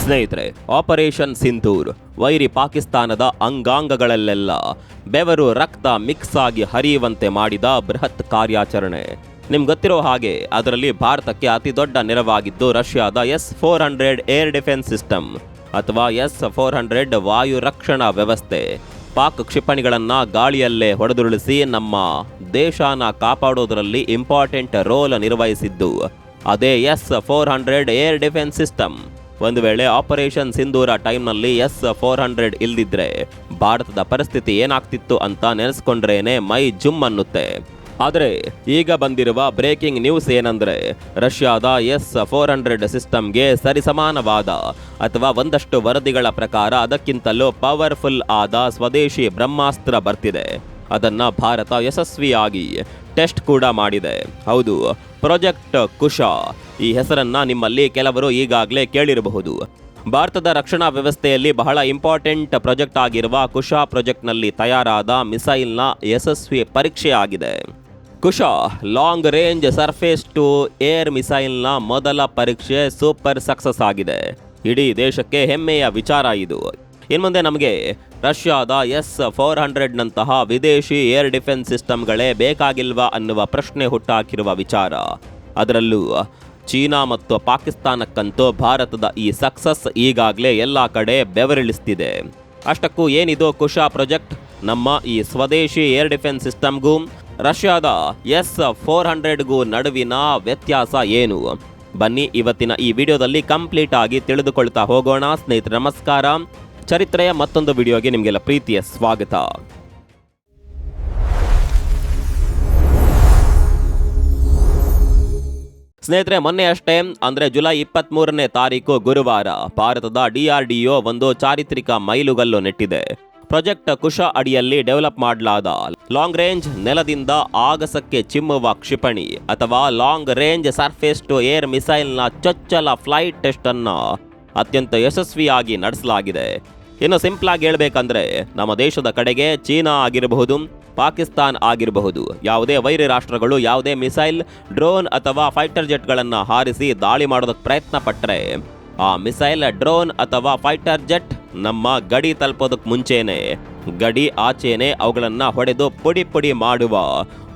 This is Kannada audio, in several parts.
ಸ್ನೇಹಿತರೆ, ಆಪರೇಷನ್ ಸಿಂಧೂರ್ ವೈರಿ ಪಾಕಿಸ್ತಾನದ ಅಂಗಾಂಗಗಳಲ್ಲೆಲ್ಲ ಬೆವರು ರಕ್ತ ಮಿಕ್ಸ್ ಆಗಿ ಹರಿಯುವಂತೆ ಮಾಡಿದ ಬೃಹತ್ ಕಾರ್ಯಾಚರಣೆ. ನಿಮ್ಗೆ ಗೊತ್ತಿರೋ ಹಾಗೆ ಅದರಲ್ಲಿ ಭಾರತಕ್ಕೆ ಅತಿ ದೊಡ್ಡ ನೆರವಾಗಿದ್ದು ರಷ್ಯಾದ S-400 ಏರ್ ಡಿಫೆನ್ಸ್ ಸಿಸ್ಟಮ್ ಅಥವಾ S-400 ವಾಯು ರಕ್ಷಣಾ ವ್ಯವಸ್ಥೆ. ಪಾಕ್ ಕ್ಷಿಪಣಿಗಳನ್ನ ಗಾಳಿಯಲ್ಲೇ ಹೊಡೆದುರುಳಿಸಿ ನಮ್ಮ ದೇಶನ ಕಾಪಾಡೋದರಲ್ಲಿ ಇಂಪಾರ್ಟೆಂಟ್ ರೋಲ್ ನಿರ್ವಹಿಸಿದ್ದು ಅದೇ S-400 ಏರ್ ಡಿಫೆನ್ಸ್ ಸಿಸ್ಟಮ್. ಒಂದು ವೇಳೆ ಆಪರೇಷನ್ ಸಿಂಧೂರ ಟೈಮ್ನಲ್ಲಿ S-400 ಇಲ್ದಿದ್ರೆ ಭಾರತದ ಪರಿಸ್ಥಿತಿ ಏನಾಗ್ತಿತ್ತು ಅಂತ ನೆನೆಸ್ಕೊಂಡ್ರೇನೆ ಮೈ ಜುಮ್ ಅನ್ನುತ್ತೆ. ಆದರೆ ಈಗ ಬಂದಿರುವ ಬ್ರೇಕಿಂಗ್ ನ್ಯೂಸ್ ಏನಂದ್ರೆ, ರಷ್ಯಾದ S-400 ಸಿಸ್ಟಮ್ಗೆ ಸರಿಸಮಾನವಾದ ಅಥವಾ ಒಂದಷ್ಟು ವರದಿಗಳ ಪ್ರಕಾರ ಅದಕ್ಕಿಂತಲೂ ಪವರ್ಫುಲ್ ಆದ ಸ್ವದೇಶಿ ಬ್ರಹ್ಮಾಸ್ತ್ರ ಬರ್ತಿದೆ. ಅದನ್ನ ಭಾರತ ಯಶಸ್ವಿಯಾಗಿ ಟೆಸ್ಟ್ ಕೂಡ ಮಾಡಿದೆ. ಹೌದು, ಪ್ರಾಜೆಕ್ಟ್ ಕುಶಾ. ಈ ಹೆಸರನ್ನ ನಿಮ್ಮಲ್ಲಿ ಕೆಲವರು ಈಗಾಗಲೇ ಕೇಳಿರಬಹುದು. ಭಾರತದ ರಕ್ಷಣಾ ವ್ಯವಸ್ಥೆಯಲ್ಲಿ ಬಹಳ ಇಂಪಾರ್ಟೆಂಟ್ ಪ್ರಾಜೆಕ್ಟ್ ಆಗಿರುವ ಕುಶಾ ಪ್ರಾಜೆಕ್ಟ್ನಲ್ಲಿ ತಯಾರಾದ ಮಿಸೈಲ್ನ ಯಶಸ್ವಿ ಪರೀಕ್ಷೆ ಆಗಿದೆ. Kusha long range surface to air ಮಿಸೈಲ್ನ ಮೊದಲ ಪರೀಕ್ಷೆ ಸೂಪರ್ ಸಕ್ಸಸ್ ಆಗಿದೆ. ಇಡೀ ದೇಶಕ್ಕೆ ಹೆಮ್ಮೆಯ ವಿಚಾರ ಇದು. ಇನ್ಮುಂದೆ ನಮಗೆ ರಷ್ಯಾದ S-400 ನಂತಹ ವಿದೇಶಿ ಏರ್ ಡಿಫೆನ್ಸ್ ಸಿಸ್ಟಮ್ಗಳೇ ಬೇಕಾಗಿಲ್ವಾ ಅನ್ನುವ ಪ್ರಶ್ನೆ ಹುಟ್ಟಾಕಿರುವ ವಿಚಾರ. ಅದರಲ್ಲೂ ಚೀನಾ ಮತ್ತು ಪಾಕಿಸ್ತಾನಕ್ಕಂತೂ ಭಾರತದ ಈ ಸಕ್ಸಸ್ ಈಗಾಗಲೇ ಎಲ್ಲ ಕಡೆ ಬೆವರಿಳಿಸ್ತಿದೆ. ಅಷ್ಟಕ್ಕೂ ಏನಿದು ಕುಶಾ ಪ್ರಾಜೆಕ್ಟ್? ನಮ್ಮ ಈ ಸ್ವದೇಶಿ ಏರ್ ಡಿಫೆನ್ಸ್ ಸಿಸ್ಟಮ್ಗೂ ರಷ್ಯಾದ S-400ಗೂ ನಡುವಿನ ವ್ಯತ್ಯಾಸ ಏನು? ಬನ್ನಿ ಇವತ್ತಿನ ಈ ವಿಡಿಯೋದಲ್ಲಿ ಕಂಪ್ಲೀಟ್ ಆಗಿ ತಿಳಿದುಕೊಳ್ತಾ ಹೋಗೋಣ. ಸ್ನೇಹಿತರೆ ನಮಸ್ಕಾರ. ಚರಿತ್ರೆಯ ಮತ್ತೊಂದು ವಿಡಿಯೋಗೆ ನಿಮಗೆಲ್ಲ ಪ್ರೀತಿಯ ಸ್ವಾಗತ. ಸ್ನೇಹಿತರೆ, ಮೊನ್ನೆ ಅಷ್ಟೇ ಅಂದರೆ ಜುಲೈ 23ನೇ ತಾರೀಕು ಗುರುವಾರ ಭಾರತದ DRDO ಒಂದು ಚಾರಿತ್ರಿಕ ಮೈಲುಗಲ್ಲು ನೆಟ್ಟಿದೆ. ಪ್ರಾಜೆಕ್ಟ್ ಕುಶಾ ಅಡಿಯಲ್ಲಿ ಡೆವಲಪ್ ಮಾಡಲಾದ ಲಾಂಗ್ ರೇಂಜ್ ನೆಲದಿಂದ ಆಗಸಕ್ಕೆ ಚಿಮ್ಮುವ ಕ್ಷಿಪಣಿ ಅಥವಾ long range surface to air ಮಿಸೈಲ್ನ ಚೊಚ್ಚಲ ಫ್ಲೈಟ್ ಟೆಸ್ಟ್ ಅನ್ನು ಅತ್ಯಂತ ಯಶಸ್ವಿಯಾಗಿ ನಡೆಸಲಾಗಿದೆ. ಇನ್ನು ಸಿಂಪಲ್ ಆಗಿ ಹೇಳ್ಬೇಕಂದ್ರೆ, ನಮ್ಮ ದೇಶದ ಕಡೆಗೆ ಚೀನಾ ಆಗಿರಬಹುದು, ಪಾಕಿಸ್ತಾನ್ ಆಗಿರಬಹುದು, ಯಾವುದೇ ವೈರಿ ರಾಷ್ಟ್ರಗಳು ಯಾವುದೇ ಮಿಸೈಲ್, ಡ್ರೋನ್ ಅಥವಾ ಫೈಟರ್ ಜೆಟ್ಗಳನ್ನು ಹಾರಿಸಿ ದಾಳಿ ಮಾಡೋದಕ್ಕೆ ಪ್ರಯತ್ನ ಪಟ್ಟರೆ ಆ ಮಿಸೈಲ್, ಡ್ರೋನ್ ಅಥವಾ ಫೈಟರ್ ಜೆಟ್ ನಮ್ಮ ಗಡಿ ತಲುಪೋದಕ್ಕೆ ಮುಂಚೆನೆ ಗಡಿ ಆಚೆನೆ ಅವುಗಳನ್ನು ಹೊಡೆದು ಪುಡಿ ಪುಡಿ ಮಾಡುವ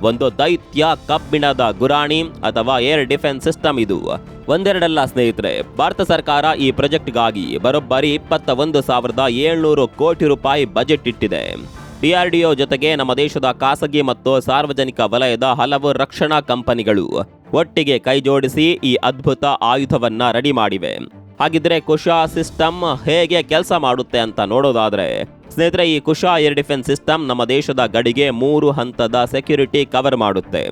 ಒಂದು ದೈತ್ಯ ಕಬ್ಬಿಣದ ಗುರಾಣಿ ಅಥವಾ ಏರ್ ಡಿಫೆನ್ಸ್ ಸಿಸ್ಟಮ್ ಇದು. ಒಂದೆರಡಲ್ಲ ಸ್ನೇಹಿತರೆ, ಭಾರತ ಸರ್ಕಾರ ಈ ಪ್ರಾಜೆಕ್ಟ್ಗಾಗಿ ಬರೋಬ್ಬರಿ 21,700 ಕೋಟಿ ರೂಪಾಯಿ ಬಜೆಟ್ ಇಟ್ಟಿದೆ. DRDO ಜೊತೆಗೆ ನಮ್ಮ ದೇಶದ ಖಾಸಗಿ ಮತ್ತು ಸಾರ್ವಜನಿಕ ವಲಯದ ಹಲವು ರಕ್ಷಣಾ ಕಂಪನಿಗಳು ಒಟ್ಟಿಗೆ ಕೈಜೋಡಿಸಿ ಈ ಅದ್ಭುತ ಆಯುಧವನ್ನ ರೆಡಿ ಮಾಡಿವೆ. ಹಾಗಿದ್ರೆ ಕುಶಾ ಸಿಸ್ಟಮ್ ಹೇಗೆ ಕೆಲಸ ಮಾಡುತ್ತೆ ಅಂತ ನೋಡೋದಾದ್ರೆ, ಸ್ನೇಹಿತರೆ, ಈ ಕುಶಾ ಏರ್ ಡಿಫೆನ್ಸ್ ಸಿಸ್ಟಮ್ ನಮ್ಮ ದೇಶದ ಗಡಿಗೆ 3 ಹಂತದ ಸೆಕ್ಯೂರಿಟಿ ಕವರ್ ಮಾಡುತ್ತೆ.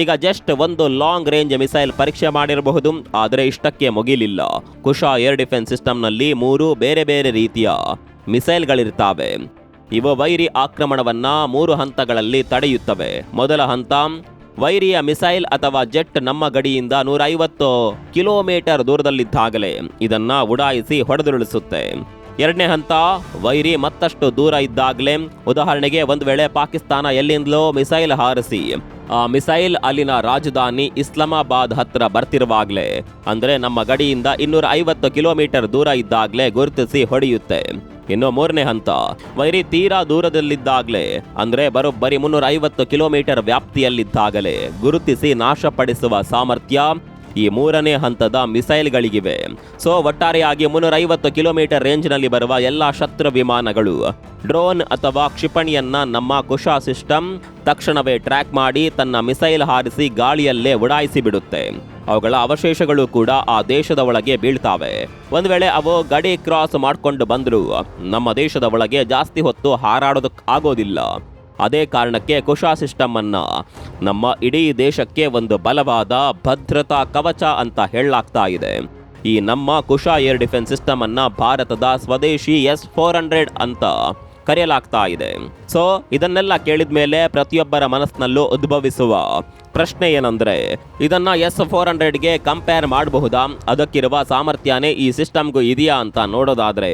ಈಗ ಜಸ್ಟ್ ಒಂದು ಲಾಂಗ್ ರೇಂಜ್ ಮಿಸೈಲ್ ಪರೀಕ್ಷೆ ಮಾಡಿರಬಹುದು, ಆದರೆ ಇಷ್ಟಕ್ಕೆ ಮುಗಿಲಿಲ್ಲ. ಕುಶಾ ಏರ್ ಡಿಫೆನ್ಸ್ ಸಿಸ್ಟಮ್ನಲ್ಲಿ 3 ಬೇರೆ ಬೇರೆ ರೀತಿಯ ಮಿಸೈಲ್ಗಳಿರ್ತಾವೆ. ಇವು ವೈರಿ ಆಕ್ರಮಣವನ್ನ 3 ಹಂತಗಳಲ್ಲಿ ತಡೆಯುತ್ತವೆ. ಮೊದಲ ಹಂತ, ವೈರಿಯ ಮಿಸೈಲ್ ಅಥವಾ ಜೆಟ್ ನಮ್ಮ ಗಡಿಯಿಂದ 150 ಕಿಲೋಮೀಟರ್ ದೂರದಲ್ಲಿದ್ದಾಗಲೇ ಇದನ್ನ ಉಡಾಯಿಸಿ ಹೊಡೆದುರುಳಿಸುತ್ತೆ. ಎರಡನೇ ಹಂತ, ವೈರಿ ಮತ್ತಷ್ಟು ದೂರ ಇದ್ದಾಗಲೇ, ಉದಾಹರಣೆಗೆ ಒಂದು ವೇಳೆ ಪಾಕಿಸ್ತಾನ ಎಲ್ಲಿಂದಲೋ ಮಿಸೈಲ್ ಹಾರಿಸಿ ಆ ಮಿಸೈಲ್ ಅಲ್ಲಿನ ರಾಜಧಾನಿ ಇಸ್ಲಾಮಾಬಾದ್ ಹತ್ರ ಬರ್ತಿರುವಾಗಲೇ, ಅಂದ್ರೆ ನಮ್ಮ ಗಡಿಯಿಂದ 250 ಕಿಲೋಮೀಟರ್ ದೂರ ಇದ್ದಾಗಲೇ ಗುರುತಿಸಿ ಹೊಡೆಯುತ್ತೆ. ಇನ್ನು ಮೂರನೇ ಹಂತ, ವೈರಿ ತೀರಾ ದೂರದಲ್ಲಿದ್ದಾಗಲೇ, ಅಂದ್ರೆ ಬರೋಬ್ಬರಿ 350 ಕಿಲೋಮೀಟರ್ ವ್ಯಾಪ್ತಿಯಲ್ಲಿದ್ದಾಗಲೇ ಗುರುತಿಸಿ ನಾಶಪಡಿಸುವ ಸಾಮರ್ಥ್ಯ ಈ ಮೂರನೇ ಹಂತದ ಮಿಸೈಲ್ಗಳಿಗಿವೆ. ಸೊ ಒಟ್ಟಾರೆಯಾಗಿ 350 ಕಿಲೋಮೀಟರ್ ರೇಂಜ್ನಲ್ಲಿ ಬರುವ ಎಲ್ಲ ಶತ್ರು ವಿಮಾನಗಳು, ಡ್ರೋನ್ ಅಥವಾ ಕ್ಷಿಪಣಿಯನ್ನ ನಮ್ಮ ಕುಶಾ ಸಿಸ್ಟಮ್ ತಕ್ಷಣವೇ ಟ್ರ್ಯಾಕ್ ಮಾಡಿ ತನ್ನ ಮಿಸೈಲ್ ಹಾರಿಸಿ ಗಾಳಿಯಲ್ಲೇ ಉಡಾಯಿಸಿ ಬಿಡುತ್ತೆ. ಅವುಗಳ ಅವಶೇಷಗಳು ಕೂಡ ಆ ದೇಶದ ಒಳಗೆ ಬೀಳ್ತಾವೆ. ಒಂದು ವೇಳೆ ಅವು ಗಡಿ ಕ್ರಾಸ್ ಮಾಡ್ಕೊಂಡು ಬಂದ್ರು ನಮ್ಮ ದೇಶದ ಒಳಗೆ ಜಾಸ್ತಿ ಹೊತ್ತು ಹಾರಾಡೋದಕ್ಕೆ ಆಗೋದಿಲ್ಲ. ಅದೇ ಕಾರಣಕ್ಕೆ ಕುಶಾ ಸಿಸ್ಟಮ್ ಅನ್ನ ನಮ್ಮ ಇಡೀ ದೇಶಕ್ಕೆ ಒಂದು ಬಲವಾದ ಭದ್ರತಾ ಕವಚ ಅಂತ ಹೇಳಲಾಗ್ತಾ ಇದೆ. ಈ ನಮ್ಮ ಕುಶಾ ಏರ್ ಡಿಫೆನ್ಸ್ ಸಿಸ್ಟಮ್ ಅನ್ನ ಭಾರತದ ಸ್ವದೇಶಿ S-400 ಅಂತ ಕರೆಯಲಾಗ್ತಾ ಇದೆ. ಸೊ ಇದನ್ನೆಲ್ಲ ಕೇಳಿದ ಮೇಲೆ ಪ್ರತಿಯೊಬ್ಬರ ಮನಸ್ಸಿನಲ್ಲೂ ಉದ್ಭವಿಸುವ ಪ್ರಶ್ನೆ ಏನಂದ್ರೆ, ಇದನ್ನ S-400ಗೆ ಕಂಪೇರ್ ಮಾಡಬಹುದಾ? ಅದಕ್ಕಿರುವ ಸಾಮರ್ಥ್ಯನೇ ಈ ಸಿಸ್ಟಮ್ಗೂ ಇದೆಯಾ ಅಂತ ನೋಡೋದಾದ್ರೆ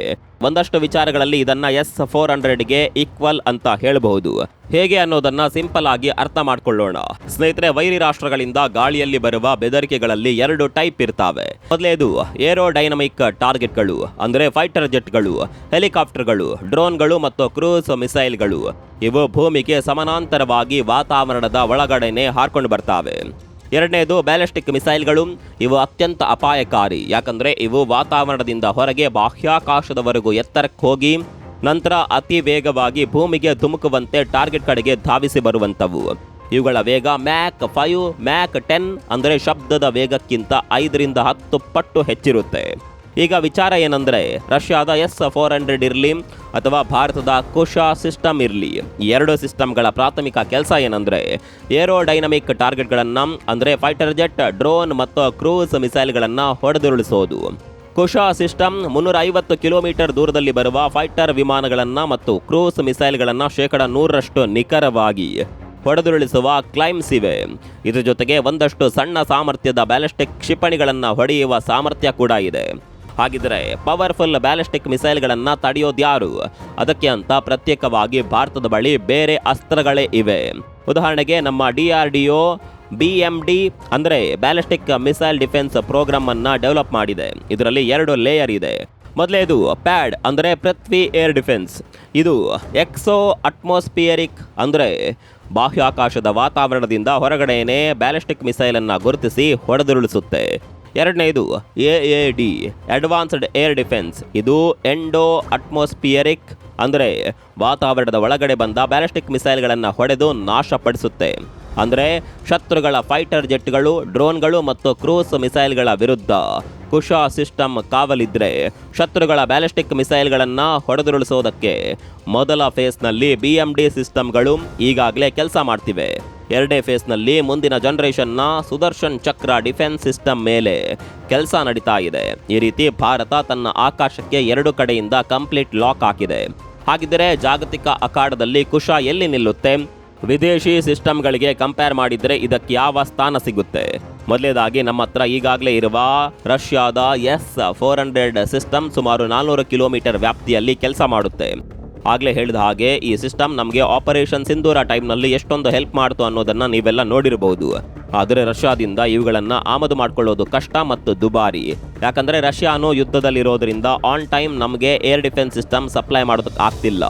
ಒಂದಷ್ಟು ವಿಚಾರಗಳಲ್ಲಿ ಇದನ್ನ S-400ಗೆ ಈಕ್ವಲ್ ಅಂತ ಹೇಳಬಹುದು. ಹೇಗೆ ಅನ್ನೋದನ್ನ ಸಿಂಪಲ್ ಆಗಿ ಅರ್ಥ ಮಾಡ್ಕೊಳ್ಳೋಣ. ಸ್ನೇಹಿತರೆ, ವೈರಿ ರಾಷ್ಟ್ರಗಳಿಂದ ಗಾಳಿಯಲ್ಲಿ ಬರುವ ಬೆದರಿಕೆಗಳಲ್ಲಿ 2 ಟೈಪ್ ಇರ್ತಾವೆ. ಮೊದಲೇದು ಏರೋಡೈನಮಿಕ್ ಟಾರ್ಗೆಟ್ಗಳು, ಅಂದ್ರೆ ಫೈಟರ್ ಜೆಟ್ಗಳು, ಹೆಲಿಕಾಪ್ಟರ್ಗಳು, ಡ್ರೋನ್ಗಳು ಮತ್ತು ಕ್ರೂಸ್ ಮಿಸೈಲ್ಗಳು. ಇವು ಭೂಮಿಗೆ ಸಮಾನಾಂತರವಾಗಿ ವಾತಾವರಣದ ಒಳಗಡೆನೆ ಹಾರ್ಕೊಂಡು ಬರ್ತಾವೆ. ಎರಡನೇದು ಬ್ಯಾಲಿಸ್ಟಿಕ್ ಮಿಸೈಲ್ಗಳು. ಇವು ಅತ್ಯಂತ ಅಪಾಯಕಾರಿ, ಯಾಕಂದ್ರೆ ಇವು ವಾತಾವರಣದಿಂದ ಹೊರಗೆ ಬಾಹ್ಯಾಕಾಶದವರೆಗೂ ಎತ್ತರಕ್ಕೆ ಹೋಗಿ ನಂತರ ಅತಿ ವೇಗವಾಗಿ ಭೂಮಿಗೆ ಧುಮುಕುವಂತೆ ಟಾರ್ಗೆಟ್ ಕಡೆಗೆ ಧಾವಿಸಿ ಬರುವಂಥವು. ಇವುಗಳ ವೇಗ ಮ್ಯಾಕ್ 5, ಮ್ಯಾಕ್ 10 ಅಂದರೆ ಶಬ್ದದ ವೇಗಕ್ಕಿಂತ 5ರಿಂದ 10 ಪಟ್ಟು ಹೆಚ್ಚಿರುತ್ತೆ. ಈಗ ವಿಚಾರ ಏನಂದ್ರೆ, ರಷ್ಯಾದ S-400 ಇರಲಿ ಅಥವಾ ಭಾರತದ ಕುಶಾ ಸಿಸ್ಟಮ್ ಇರಲಿ, ಈ 2 ಸಿಸ್ಟಮ್ಗಳ ಪ್ರಾಥಮಿಕ ಕೆಲಸ ಏನಂದ್ರೆ ಏರೋಡೈನಮಿಕ್ ಟಾರ್ಗೆಟ್ಗಳನ್ನು ಅಂದರೆ ಫೈಟರ್ ಜೆಟ್, ಡ್ರೋನ್ ಮತ್ತು ಕ್ರೂಸ್ ಮಿಸೈಲ್ಗಳನ್ನು ಹೊಡೆದುರುಳಿಸೋದು. ಕುಶಾ ಸಿಸ್ಟಮ್ 350 ಕಿಲೋಮೀಟರ್ ದೂರದಲ್ಲಿ ಬರುವ ಫೈಟರ್ ವಿಮಾನಗಳನ್ನು ಮತ್ತು ಕ್ರೂಸ್ ಮಿಸೈಲ್ಗಳನ್ನು 100% ನಿಖರವಾಗಿ ಹೊಡೆದುರುಳಿಸುವ ಕ್ಲೈಮ್ಸ್ ಇವೆ. ಇದ್ರ ಜೊತೆಗೆ ಒಂದಷ್ಟು ಸಣ್ಣ ಸಾಮರ್ಥ್ಯದ ಬ್ಯಾಲಿಸ್ಟಿಕ್ ಕ್ಷಿಪಣಿಗಳನ್ನು ಹೊಡೆಯುವ ಸಾಮರ್ಥ್ಯ ಕೂಡ ಇದೆ. ಹಾಗಿದ್ರೆ ಪವರ್ಫುಲ್ ಬ್ಯಾಲಿಸ್ಟಿಕ್ ಮಿಸೈಲ್ಗಳನ್ನು ತಡೆಯೋದ್ಯಾರು? ಅದಕ್ಕೆ ಅಂತ ಪ್ರತ್ಯೇಕವಾಗಿ ಭಾರತದ ಬಳಿ ಬೇರೆ ಅಸ್ತ್ರಗಳೇ ಇವೆ. ಉದಾಹರಣೆಗೆ ನಮ್ಮ DRDO BMD ಅಂದರೆ ಬ್ಯಾಲಿಸ್ಟಿಕ್ ಮಿಸೈಲ್ ಡಿಫೆನ್ಸ್ ಪ್ರೋಗ್ರಾಮ್ ಅನ್ನ ಡೆವಲಪ್ ಮಾಡಿದೆ. ಇದರಲ್ಲಿ 2 ಲೇಯರ್ ಇದೆ. ಮೊದಲೇದು ಪ್ಯಾಡ್ ಅಂದರೆ ಪೃಥ್ವಿ ಏರ್ ಡಿಫೆನ್ಸ್. ಇದು ಎಕ್ಸೋ ಅಟ್ಮಾಸ್ಫಿಯರಿಕ್ ಅಂದರೆ ಬಾಹ್ಯಾಕಾಶದ ವಾತಾವರಣದಿಂದ ಹೊರಗಡೆನೆ ಬ್ಯಾಲಿಸ್ಟಿಕ್ ಮಿಸೈಲ್ ಅನ್ನ ಗುರುತಿಸಿ ಹೊಡೆದುರುಳಿಸುತ್ತೆ. ಎರಡನೇದು AAD ಅಡ್ವಾನ್ಸ್ಡ್ ಏರ್ ಡಿಫೆನ್ಸ್. ಇದು ಎಂಡೋ ಅಟ್ಮಾಸ್ಫಿಯರಿಕ್ ಅಂದರೆ ವಾತಾವರಣದ ಒಳಗಡೆ ಬಂದ ಬ್ಯಾಲಿಸ್ಟಿಕ್ ಮಿಸೈಲ್ಗಳನ್ನು ಹೊಡೆದು ನಾಶಪಡಿಸುತ್ತೆ. ಅಂದರೆ ಶತ್ರುಗಳ ಫೈಟರ್ ಜೆಟ್ಗಳು, ಡ್ರೋನ್ಗಳು ಮತ್ತು ಕ್ರೂಸ್ ಮಿಸೈಲ್ಗಳ ವಿರುದ್ಧ ಕುಶಾ ಸಿಸ್ಟಮ್ ಕಾವಲಿದ್ರೆ ಶತ್ರುಗಳ ಬ್ಯಾಲಿಸ್ಟಿಕ್ ಮಿಸೈಲ್ಗಳನ್ನು ಹೊಡೆದುರುಳಿಸೋದಕ್ಕೆ ಮೊದಲ ಫೇಸ್ನಲ್ಲಿ BMD ಸಿಸ್ಟಮ್ಗಳು ಈಗಾಗಲೇ ಕೆಲಸ ಮಾಡ್ತಿವೆ. ಎರಡನೇ ಫೇಸ್ನಲ್ಲಿ ಮುಂದಿನ ಜನರೇಷನ್ನ ಸುದರ್ಶನ್ ಚಕ್ರ ಡಿಫೆನ್ಸ್ ಸಿಸ್ಟಮ್ ಮೇಲೆ ಕೆಲಸ ನಡೀತಾ ಇದೆ. ಈ ರೀತಿ ಭಾರತ ತನ್ನ ಆಕಾಶಕ್ಕೆ 2 ಕಡೆಯಿಂದ ಕಂಪ್ಲೀಟ್ ಲಾಕ್ ಹಾಕಿದೆ. ಹಾಗಿದ್ದರೆ ಜಾಗತಿಕ ಅಖಾಡದಲ್ಲಿ ಕುಶಾ ಎಲ್ಲಿ ನಿಲ್ಲುತ್ತೆ? ವಿದೇಶಿ ಸಿಸ್ಟಮ್ಗಳಿಗೆ ಕಂಪೇರ್ ಮಾಡಿದರೆ ಇದಕ್ಕೆ ಯಾವ ಸ್ಥಾನ ಸಿಗುತ್ತೆ? ಮೊದಲೇದಾಗಿ ನಮ್ಮ ಹತ್ರ ಈಗಾಗಲೇ ಇರುವ ರಷ್ಯಾದ S-400 ಸಿಸ್ಟಮ್ ಸುಮಾರು 400 ಕಿಲೋಮೀಟರ್ ವ್ಯಾಪ್ತಿಯಲ್ಲಿ ಕೆಲಸ ಮಾಡುತ್ತೆ. ಆಗಲೇ ಹೇಳಿದ ಹಾಗೆ ಈ ಸಿಸ್ಟಮ್ ನಮಗೆ ಆಪರೇಷನ್ ಸಿಂಧೂರ ಟೈಮ್ನಲ್ಲಿ ಎಷ್ಟೊಂದು ಹೆಲ್ಪ್ ಮಾಡ್ತು ಅನ್ನೋದನ್ನು ನೀವೆಲ್ಲ ನೋಡಿರಬಹುದು. ಆದರೆ ರಷ್ಯಾದಿಂದ ಇವುಗಳನ್ನು ಆಮದು ಮಾಡ್ಕೊಳ್ಳೋದು ಕಷ್ಟ ಮತ್ತು ದುಬಾರಿ. ಯಾಕಂದರೆ ರಷ್ಯಾನು ಯುದ್ಧದಲ್ಲಿರೋದ್ರಿಂದ ಆನ್ ಟೈಮ್ ನಮಗೆ ಏರ್ ಡಿಫೆನ್ಸ್ ಸಿಸ್ಟಮ್ ಸಪ್ಲೈ ಮಾಡೋದಕ್ಕೆ ಆಗ್ತಿಲ್ಲ.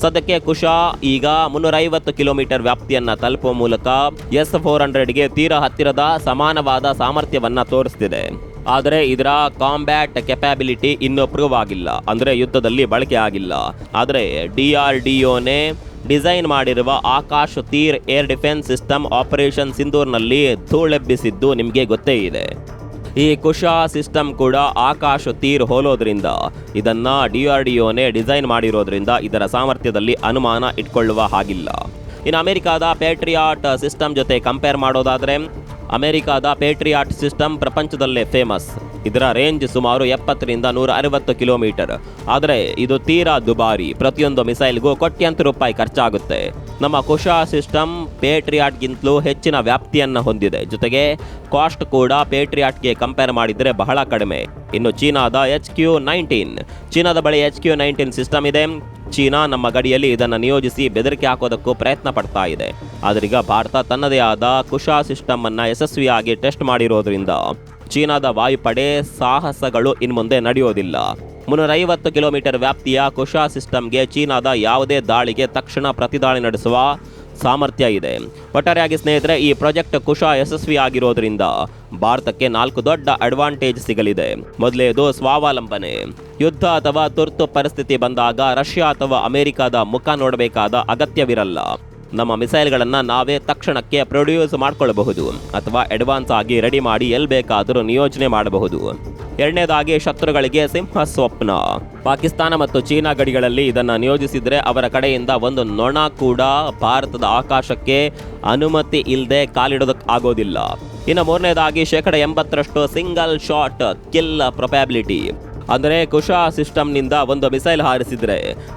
ಸದ್ಯಕ್ಕೆ ಕುಶಾ ಈಗ 350 ಕಿಲೋಮೀಟರ್ ವ್ಯಾಪ್ತಿಯನ್ನು ತಲುಪುವ ಮೂಲಕ S-400ಗೆ ತೀರಾ ಹತ್ತಿರದ ಸಮಾನವಾದ ಸಾಮರ್ಥ್ಯವನ್ನು ತೋರಿಸ್ತಿದೆ. ಆದರೆ ಇದರ ಕಾಂಬ್ಯಾಟ್ ಕೆಪಾಬಿಲಿಟಿ ಇನ್ನೂ ಪ್ರೂವ್ ಆಗಿಲ್ಲ, ಅಂದರೆ ಯುದ್ಧದಲ್ಲಿ ಬಳಕೆ ಆಗಿಲ್ಲ. ಆದರೆ DRDOನೇ ಡಿಸೈನ್ ಮಾಡಿರುವ ಆಕಾಶ್ ತೀರ್ ಏರ್ ಡಿಫೆನ್ಸ್ ಸಿಸ್ಟಮ್ ಆಪರೇಷನ್ ಸಿಂಧೂರ್ನಲ್ಲಿ ಧೂಳೆಬ್ಬಿಸಿದ್ದು ನಿಮಗೆ ಗೊತ್ತೇ ಇದೆ. ಈ ಕುಶಾ ಸಿಸ್ಟಮ್ ಕೂಡ ಆಕಾಶ್ ತೀರ್ ಹೋಲೋದ್ರಿಂದ ಇದನ್ನ DRDOನೇ ಡಿಸೈನ್ ಮಾಡಿರೋದ್ರಿಂದ ಇದರ ಸಾಮರ್ಥ್ಯದಲ್ಲಿ ಅನುಮಾನ ಇಟ್ಕೊಳ್ಳುವ ಹಾಗಿಲ್ಲ. ಇನ್ನು ಅಮೆರಿಕಾದ ಪೇಟ್ರಿಯಾಟ್ ಸಿಸ್ಟಮ್ ಜೊತೆ ಕಂಪೇರ್ ಮಾಡೋದಾದರೆ ಅಮೆರಿಕಾದ ಪೇಟ್ರಿಯಾಟ್ ಸಿಸ್ಟಮ್ ಪ್ರಪಂಚದಲ್ಲೇ ಫೇಮಸ್. ಇದರ ರೇಂಜ್ ಸುಮಾರು 70ರಿಂದ 160 ಕಿಲೋಮೀಟರ್. ಆದರೆ ಇದು ತೀರಾ ದುಬಾರಿ. ಪ್ರತಿಯೊಂದು ಮಿಸೈಲ್ಗೂ ಕೋಟ್ಯಾಂತರ ರೂಪಾಯಿ ಖರ್ಚಾಗುತ್ತೆ. ನಮ್ಮ ಕುಶಾ ಸಿಸ್ಟಮ್ ಪೇಟ್ರಿಯಾಟ್ಗಿಂತಲೂ ಹೆಚ್ಚಿನ ವ್ಯಾಪ್ತಿಯನ್ನು ಹೊಂದಿದೆ. ಜೊತೆಗೆ ಕಾಸ್ಟ್ ಕೂಡ ಪೇಟ್ರಿಯಾಟ್ಗೆ ಕಂಪೇರ್ ಮಾಡಿದರೆ ಬಹಳ ಕಡಿಮೆ. ಇನ್ನು ಚೀನಾದ HQ-19, ಚೀನಾದ ಬಳಿ HQ-19 ಸಿಸ್ಟಮ್ ಇದೆ. ಚೀನಾ ನಮ್ಮ ಗಡಿಯಲ್ಲಿ ಇದನ್ನು ನಿಯೋಜಿಸಿ ಬೆದರಿಕೆ ಹಾಕೋದಕ್ಕೂ ಪ್ರಯತ್ನ ಪಡ್ತಾ ಇದೆ. ಆದ್ರೀಗ ಭಾರತ ತನ್ನದೇ ಆದ ಕುಶಾ ಸಿಸ್ಟಮ್ ಅನ್ನ ಯಶಸ್ವಿಯಾಗಿ ಟೆಸ್ಟ್ ಮಾಡಿರೋದ್ರಿಂದ ಚೀನಾದ ವಾಯುಪಡೆ ಸಾಹಸಗಳು ಇನ್ಮುಂದೆ ನಡೆಯೋದಿಲ್ಲ. 350 ಕಿಲೋಮೀಟರ್ ವ್ಯಾಪ್ತಿಯ ಕುಶಾ ಸಿಸ್ಟಮ್ಗೆ ಚೀನಾದ ಯಾವುದೇ ದಾಳಿಗೆ ತಕ್ಷಣ ಪ್ರತಿದಾಳಿ ನಡೆಸುವ ಸಾಮರ್ಥ್ಯ ಇದೆ. ಒಟ್ಟಾರೆಯಾಗಿ ಸ್ನೇಹಿತರೆ, ಈ ಪ್ರಾಜೆಕ್ಟ್ ಕುಶಾ ಯಶಸ್ವಿಯಾಗಿರೋದ್ರಿಂದ ಭಾರತಕ್ಕೆ 4 ದೊಡ್ಡ ಅಡ್ವಾಂಟೇಜ್ ಸಿಗಲಿದೆ. ಮೊದಲೇದು ಸ್ವಾವಲಂಬನೆ. ಯುದ್ಧ ಅಥವಾ ತುರ್ತು ಪರಿಸ್ಥಿತಿ ಬಂದಾಗ ರಷ್ಯಾ ಅಥವಾ ಅಮೆರಿಕದ ಮುಖ ನೋಡಬೇಕಾದ ಅಗತ್ಯವಿರಲ್ಲ. ನಮ್ಮ ಮಿಸೈಲ್ಗಳನ್ನು ನಾವೇ ತಕ್ಷಣಕ್ಕೆ ಪ್ರೊಡ್ಯೂಸ್ ಮಾಡಿಕೊಳ್ಳಬಹುದು ಅಥವಾ ಅಡ್ವಾನ್ಸ್ ಆಗಿ ರೆಡಿ ಮಾಡಿ ಎಲ್ಲಿ ಬೇಕಾದರೂ ನಿಯೋಜನೆ ಮಾಡಬಹುದು. ಎರಡನೇದಾಗಿ ಶತ್ರುಗಳಿಗೆ ಸಿಂಹ ಸ್ವಪ್ನ. ಪಾಕಿಸ್ತಾನ ಮತ್ತು ಚೀನಾ ಗಡಿಗಳಲ್ಲಿ ಇದನ್ನು ನಿಯೋಜಿಸಿದರೆ ಅವರ ಕಡೆಯಿಂದ ಒಂದು ನೊಣ ಕೂಡ ಭಾರತದ ಆಕಾಶಕ್ಕೆ ಅನುಮತಿ ಇಲ್ಲದೆ ಕಾಲಿಡೋದಕ್ಕೆ ಆಗೋದಿಲ್ಲ. ಇನ್ನು ಮೂರನೇದಾಗಿ 80% ಸಿಂಗಲ್ ಶಾಟ್ ಕಿಲ್ ಪ್ರೊಪ್ಯಾಬಿಲಿಟಿ. ಅಂದರೆ ಕುಶಾ ಸಿಸ್ಟಮ್ನಿಂದ ಒಂದು ಮಿಸೈಲ್ ಹಾರಿಸಿದರೆ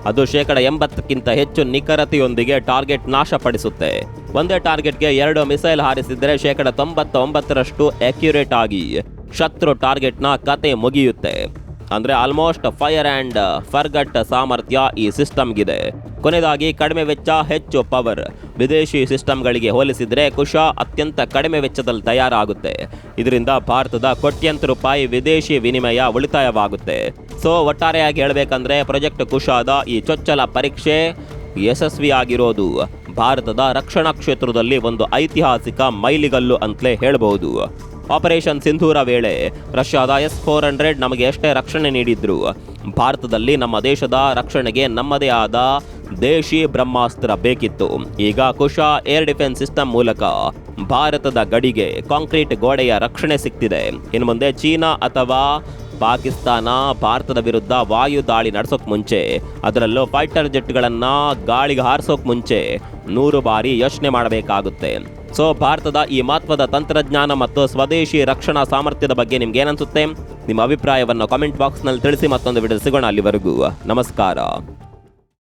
ಅದು 80%ಕ್ಕಿಂತ ಹೆಚ್ಚು ನಿಖರತೆಯೊಂದಿಗೆ ಟಾರ್ಗೆಟ್ ನಾಶಪಡಿಸುತ್ತೆ. ಒಂದೇ ಟಾರ್ಗೆಟ್ಗೆ 2 ಮಿಸೈಲ್ ಹಾರಿಸಿದರೆ 99% ಅಕ್ಯುರೇಟ್ ಆಗಿ ಶತ್ರು ಟಾರ್ಗೆಟ್ನ ಕತೆ ಮುಗಿಯುತ್ತೆ. ಅಂದರೆ ಆಲ್ಮೋಸ್ಟ್ ಫೈರ್ ಆ್ಯಂಡ್ ಫರ್ಗಟ್ ಸಾಮರ್ಥ್ಯ ಈ ಸಿಸ್ಟಮ್ಗಿದೆ. ಕೊನೆಯದಾಗಿ ಕಡಿಮೆ ವೆಚ್ಚ ಹೆಚ್ಚು ಪವರ್. ವಿದೇಶಿ ಸಿಸ್ಟಮ್ಗಳಿಗೆ ಹೋಲಿಸಿದರೆ ಕುಶ ಅತ್ಯಂತ ಕಡಿಮೆ ವೆಚ್ಚದಲ್ಲಿ ತಯಾರಾಗುತ್ತೆ. ಇದರಿಂದ ಭಾರತದ ಕೋಟ್ಯಂತರ ರೂಪಾಯಿ ವಿದೇಶಿ ವಿನಿಮಯ ಉಳಿತಾಯವಾಗುತ್ತೆ. ಸೊ ಒಟ್ಟಾರೆಯಾಗಿ ಹೇಳಬೇಕಂದ್ರೆ ಪ್ರಾಜೆಕ್ಟ್ ಕುಶಾದ ಈ ಚೊಚ್ಚಲ ಪರೀಕ್ಷೆ ಯಶಸ್ವಿಯಾಗಿರೋದು ಭಾರತದ ರಕ್ಷಣಾ ಕ್ಷೇತ್ರದಲ್ಲಿ ಒಂದು ಐತಿಹಾಸಿಕ ಮೈಲಿಗಲ್ಲು ಅಂತಲೇ ಹೇಳಬಹುದು. ಆಪರೇಷನ್ ಸಿಂಧೂರ ವೇಳೆ ರಷ್ಯಾದ S-400 ನಮಗೆ ಎಷ್ಟೇ ರಕ್ಷಣೆ ನೀಡಿದ್ರು, ಭಾರತದಲ್ಲಿ ನಮ್ಮ ದೇಶದ ರಕ್ಷಣೆಗೆ ನಮ್ಮದೇ ಆದ ದೇಶಿ ಬ್ರಹ್ಮಾಸ್ತ್ರ ಬೇಕಿತ್ತು. ಈಗ ಕುಶ ಏರ್ ಡಿಫೆನ್ಸ್ ಸಿಸ್ಟಮ್ ಮೂಲಕ ಭಾರತದ ಗಡಿಗೆ ಕಾಂಕ್ರೀಟ್ ಗೋಡೆಯ ರಕ್ಷಣೆ ಸಿಗ್ತಿದೆ. ಇನ್ನು ಮುಂದೆ ಚೀನಾ ಅಥವಾ ಪಾಕಿಸ್ತಾನ ಭಾರತದ ವಿರುದ್ಧ ವಾಯು ದಾಳಿ ನಡೆಸೋಕೆ ಮುಂಚೆ, ಅದರಲ್ಲೂ ಫೈಟರ್ ಜೆಟ್ಗಳನ್ನು ಗಾಳಿಗೆ ಹಾರಿಸೋಕೆ ಮುಂಚೆ 100 ಬಾರಿ ಯೋಚನೆ ಮಾಡಬೇಕಾಗುತ್ತೆ. ಸೊ ಭಾರತದ ಈ ಮಹತ್ವದ ತಂತ್ರಜ್ಞಾನ ಮತ್ತು ಸ್ವದೇಶಿ ರಕ್ಷಣಾ ಸಾಮರ್ಥ್ಯದ ಬಗ್ಗೆ ನಿಮ್ಗೆ ಏನನ್ಸುತ್ತೆ? ನಿಮ್ಮ ಅಭಿಪ್ರಾಯವನ್ನು ಕಾಮೆಂಟ್ ಬಾಕ್ಸ್ನಲ್ಲಿ ತಿಳಿಸಿ. ಮತ್ತೊಂದು ವಿಡಿಯೋ ಸಿಗೋಣ. ಅಲ್ಲಿವರೆಗೂ ನಮಸ್ಕಾರ.